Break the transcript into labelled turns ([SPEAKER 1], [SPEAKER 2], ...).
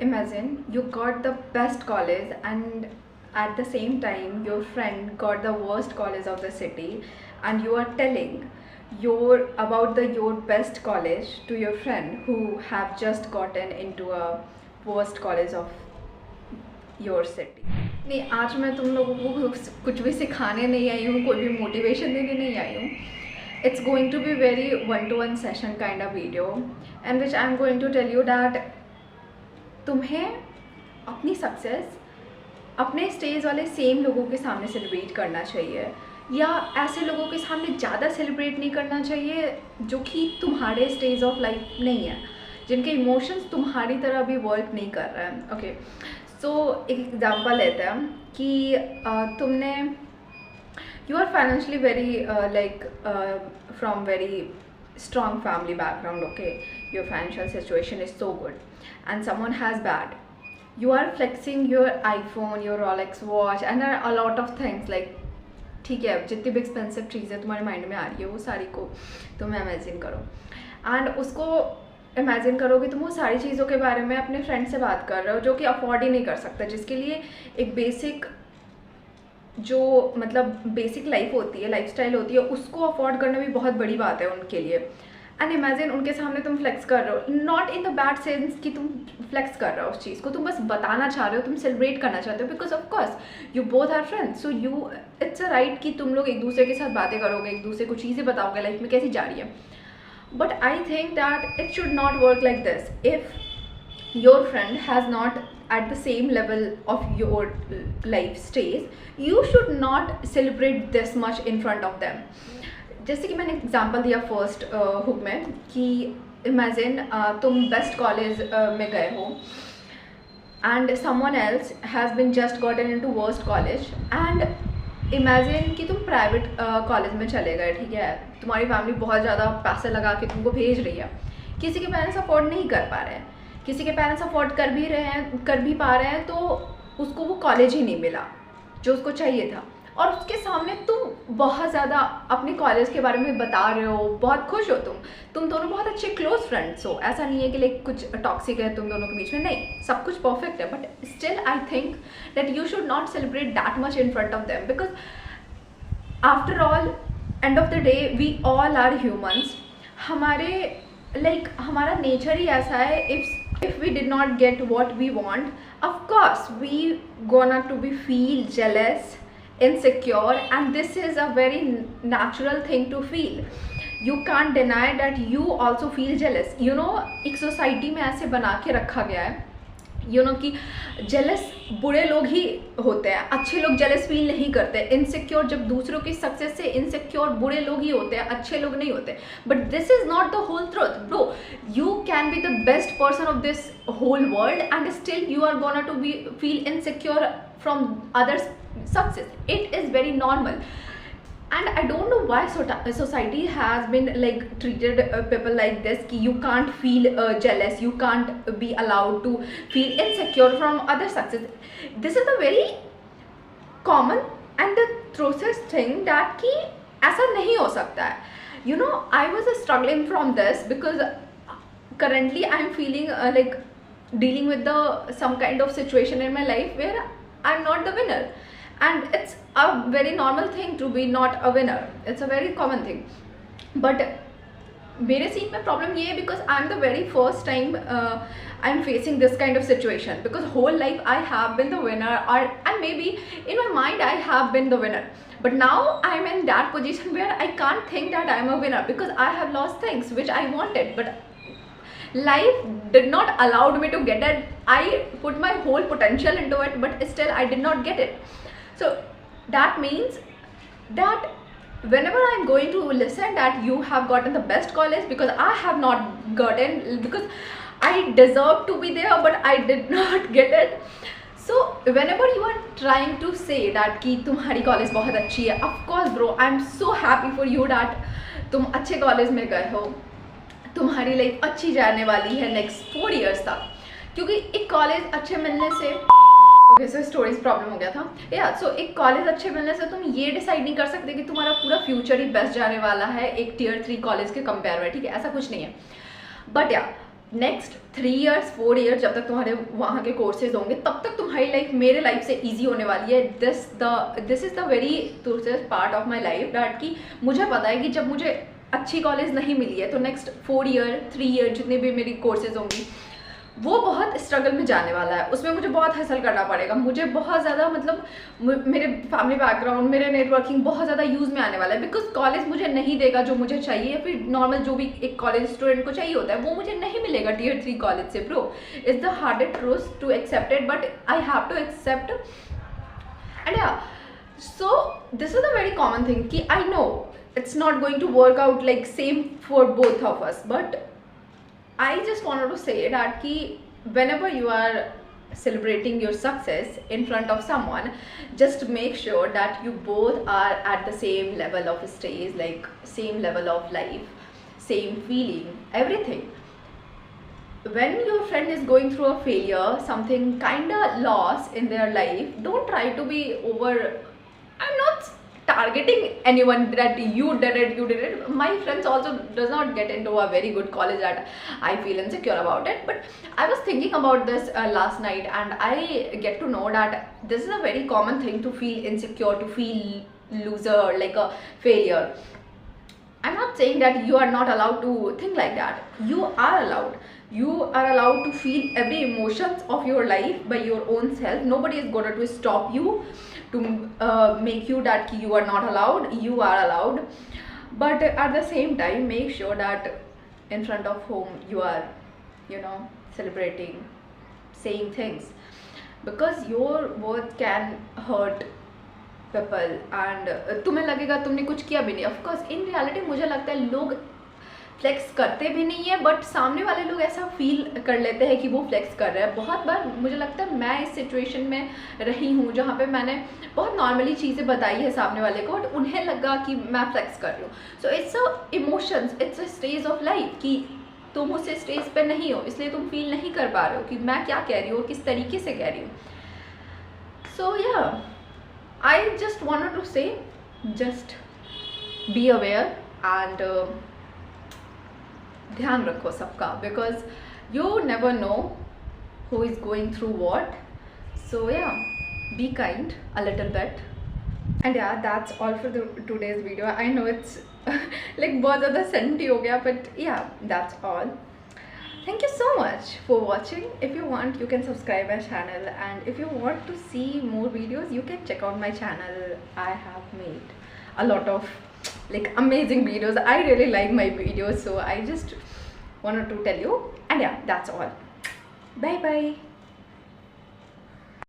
[SPEAKER 1] Imagine you got the best college, and at the same time your friend got the worst college of the city, and you are telling your best college to your friend who have just gotten into a worst college of your city. नहीं, आज मैं तुम लोगों को कुछ भी सिखाने नहीं आई हूँ, कोई भी मोटिवेशन देने नहीं आई हूँ। It's going to be very one to one session kind of video and which I am going to tell you that तुम्हें अपनी सक्सेस अपने स्टेज वाले सेम लोगों के सामने सेलिब्रेट करना चाहिए, या ऐसे लोगों के सामने ज़्यादा सेलिब्रेट नहीं करना चाहिए जो कि तुम्हारे स्टेज ऑफ लाइफ नहीं है, जिनके इमोशंस तुम्हारी तरह भी वर्क नहीं कर रहे हैं। ओके, सो एक एग्जांपल लेते हैं कि तुमने you are financially very like from very strong family background, okay, your financial situation is so good, and someone has bad. You are flexing your iPhone, your Rolex watch, and there are a lot of things like, ठीक है, जितनी भी expensive चीज़ें तुम्हारे mind में आ रही है वो सारी को तुम इमेजिन करो, एंड उसको इमेजिन करो कि तुम वो सारी चीज़ों के बारे में अपने फ्रेंड से बात कर रहे हो जो कि अफोर्ड ही नहीं कर सकता, जिसके लिए एक बेसिक जो मतलब बेसिक लाइफ होती है, लाइफस्टाइल होती है, उसको अफोर्ड करना भी बहुत बड़ी बात है उनके लिए। एंड इमेजिन उनके सामने तुम फ्लेक्स कर रहे हो, not in the bad sense कि तुम फ्लेक्स कर रहे हो उस चीज़ को, तुम बस बताना चाह रहे हो, तुम सेलिब्रेट करना चाहते हो, because of course you both are friends, so you it's a right कि तुम लोग एक दूसरे के साथ बातें करोगे, एक दूसरे को चीज़ें बताओगे लाइफ में कैसी जा रही है। But I think that it should not work like this. If your friend has not at the same level of your life stage, you should not celebrate this much in front of them. जैसे कि मैंने example दिया first hook में कि imagine तुम best college में गए हो and someone else has been just gotten into worst college, and imagine कि तुम प्राइवेट कॉलेज में चले गए, ठीक है, तुम्हारी फैमिली बहुत ज़्यादा पैसे लगा के तुमको भेज रही है, किसी के पेरेंट्स अफोर्ड नहीं कर पा रहे हैं, किसी के पेरेंट्स अफोर्ड कर भी पा रहे हैं, तो उसको वो कॉलेज ही नहीं मिला जो उसको चाहिए था, और उसके सामने तुम बहुत ज़्यादा अपने कॉलेज के बारे में बता रहे हो, बहुत खुश हो, तुम दोनों बहुत अच्छे क्लोज फ्रेंड्स हो, ऐसा नहीं है कि लाइक कुछ टॉक्सिक है तुम दोनों के बीच में, नहीं, सब कुछ परफेक्ट है, but still I think that you should not celebrate that much in front of them, because after all end of the day we all are humans. हमारा नेचर ही ऐसा है, if we did not get what we want, of course we gonna to be feel jealous, insecure, and this is a very natural thing to feel. You can't deny that you also feel jealous. You know, एक society में ऐसे बना के रखा गया है कि jealous बुरे लोग ही होते हैं, अच्छे लोग जेलस फील नहीं करते। इनसिक्योर, जब दूसरों की सक्सेस से इनसिक्योर बुरे लोग ही होते हैं, अच्छे लोग नहीं होते। But this is not the whole truth bro. You can be the best person of this whole world and still you are gonna to be feel insecure from others' success. It is very normal, and I don't know why society has been like treated people like this ki you can't feel jealous, you can't be allowed to feel insecure from other success. This is a very common and the truest thing that ki ऐसा नहीं हो सकता है. I was struggling from this because currently I am feeling like dealing with some kind of situation in my life where I'm not the winner, and it's a very normal thing to be not a winner. It's a very common thing. But मेरे scene में problem ये है because I'm the very first time I'm facing this kind of situation, because whole life I have been the winner, and maybe in my mind I have been the winner, but now I'm in that position where I can't think that I'm a winner because I have lost things which I wanted, but life did not allow me to get it. I put my whole potential into it, but still I did not get it. So that means that whenever I'm going to listen that you have gotten the best college because I have not gotten, because I deserve to be there but I did not get it. So whenever you are trying to say that कि तुम्हारी college बहुत अच्छी है, of course bro, I'm so happy for you that तुम अच्छे college में गए हो, तुम्हारी लाइफ अच्छी जाने वाली है नेक्स्ट 4 years तक, क्योंकि एक कॉलेज अच्छे मिलने से ओके सो स्टोरीज प्रॉब्लम हो गया था या सो एक कॉलेज अच्छे मिलने से तुम ये डिसाइड नहीं कर सकते कि तुम्हारा पूरा फ्यूचर ही बेस्ट जाने वाला है एक Tier 3 कॉलेज के कंपेयर में, ठीक है, ऐसा कुछ नहीं है। बट या नेक्स्ट 3 years 4 years जब तक तुम्हारे वहाँ के कोर्सेज होंगे तब तक तुम्हारी लाइफ मेरे लाइफ से ईजी होने वाली है. This is the very tourist part of my life that कि मुझे पता है कि जब मुझे अच्छी कॉलेज नहीं मिली है तो नेक्स्ट 4 year 3 year जितने भी मेरी कोर्सेज होंगी वो बहुत स्ट्रगल में जाने वाला है. उसमें मुझे बहुत हसल करना पड़ेगा, मुझे बहुत ज़्यादा मतलब मेरे फैमिली बैकग्राउंड, मेरे नेटवर्किंग बहुत ज़्यादा यूज़ में आने वाला है. बिकॉज कॉलेज मुझे नहीं देगा जो मुझे चाहिए, फिर नॉर्मल जो भी एक कॉलेज स्टूडेंट को चाहिए होता है वो मुझे नहीं मिलेगा Tier 3 कॉलेज से. Bro, it's the hardest truth to accept it, but I have to accept. And yeah, so this is a very common thing कि I know it's not going to work out like same for both of us, but I just wanted to say that ki whenever you are celebrating your success in front of someone, just make sure that you both are at the same level of stage, like same level of life, same feeling, everything. When your friend is going through a failure, something kinda lost in their life, don't try to be over. I'm not targeting anyone that you did it. My friends also does not get into a very good college that I feel insecure about it, but I was thinking about this last night, and I get to know that this is a very common thing to feel insecure, to feel loser, like a failure. I'm not saying that you are not allowed to think like that. You are allowed. You are allowed to feel every emotions of your life by your own self. Nobody is going to stop you to make you that you are not allowed. You are allowed, but at the same time make sure that in front of whom you are, celebrating, saying things, because your words can hurt people and तुम्हें लगेगा तुमने कुछ किया भी नहीं. Of course in reality मुझे लगता है लोग फ्लेक्स करते भी नहीं है, बट सामने वाले लोग ऐसा फील कर लेते हैं कि वो फ्लेक्स कर रहे हैं. बहुत बार मुझे लगता है मैं इस सिचुएशन में रही हूँ जहाँ पे मैंने बहुत नॉर्मली चीज़ें बताई है सामने वाले को, बट उन्हें लगा कि मैं फ्लेक्स कर रही हूँ. So it's a emotions, it's a stage of life कि तुम उस स्टेज पे नहीं हो, इसलिए तुम फील नहीं कर पा रहे हो कि मैं क्या कह रही हूँ, किस तरीके से कह रही हूँ. सो या, I just wanted to say, just be aware and ध्यान रखो सबका, because you never know who is going through what. So yeah, be kind a little bit. And yeah, that's all for today's video. I know it's like बहुत ज़्यादा senti हो गया, but yeah, that's all. Thank you so much for watching. If you want, you can subscribe my channel, and if you want to see more videos, you can check out my channel. I have made a lot of like amazing videos. I really like my videos, so I just wanted to tell you. And yeah, that's all. Bye bye.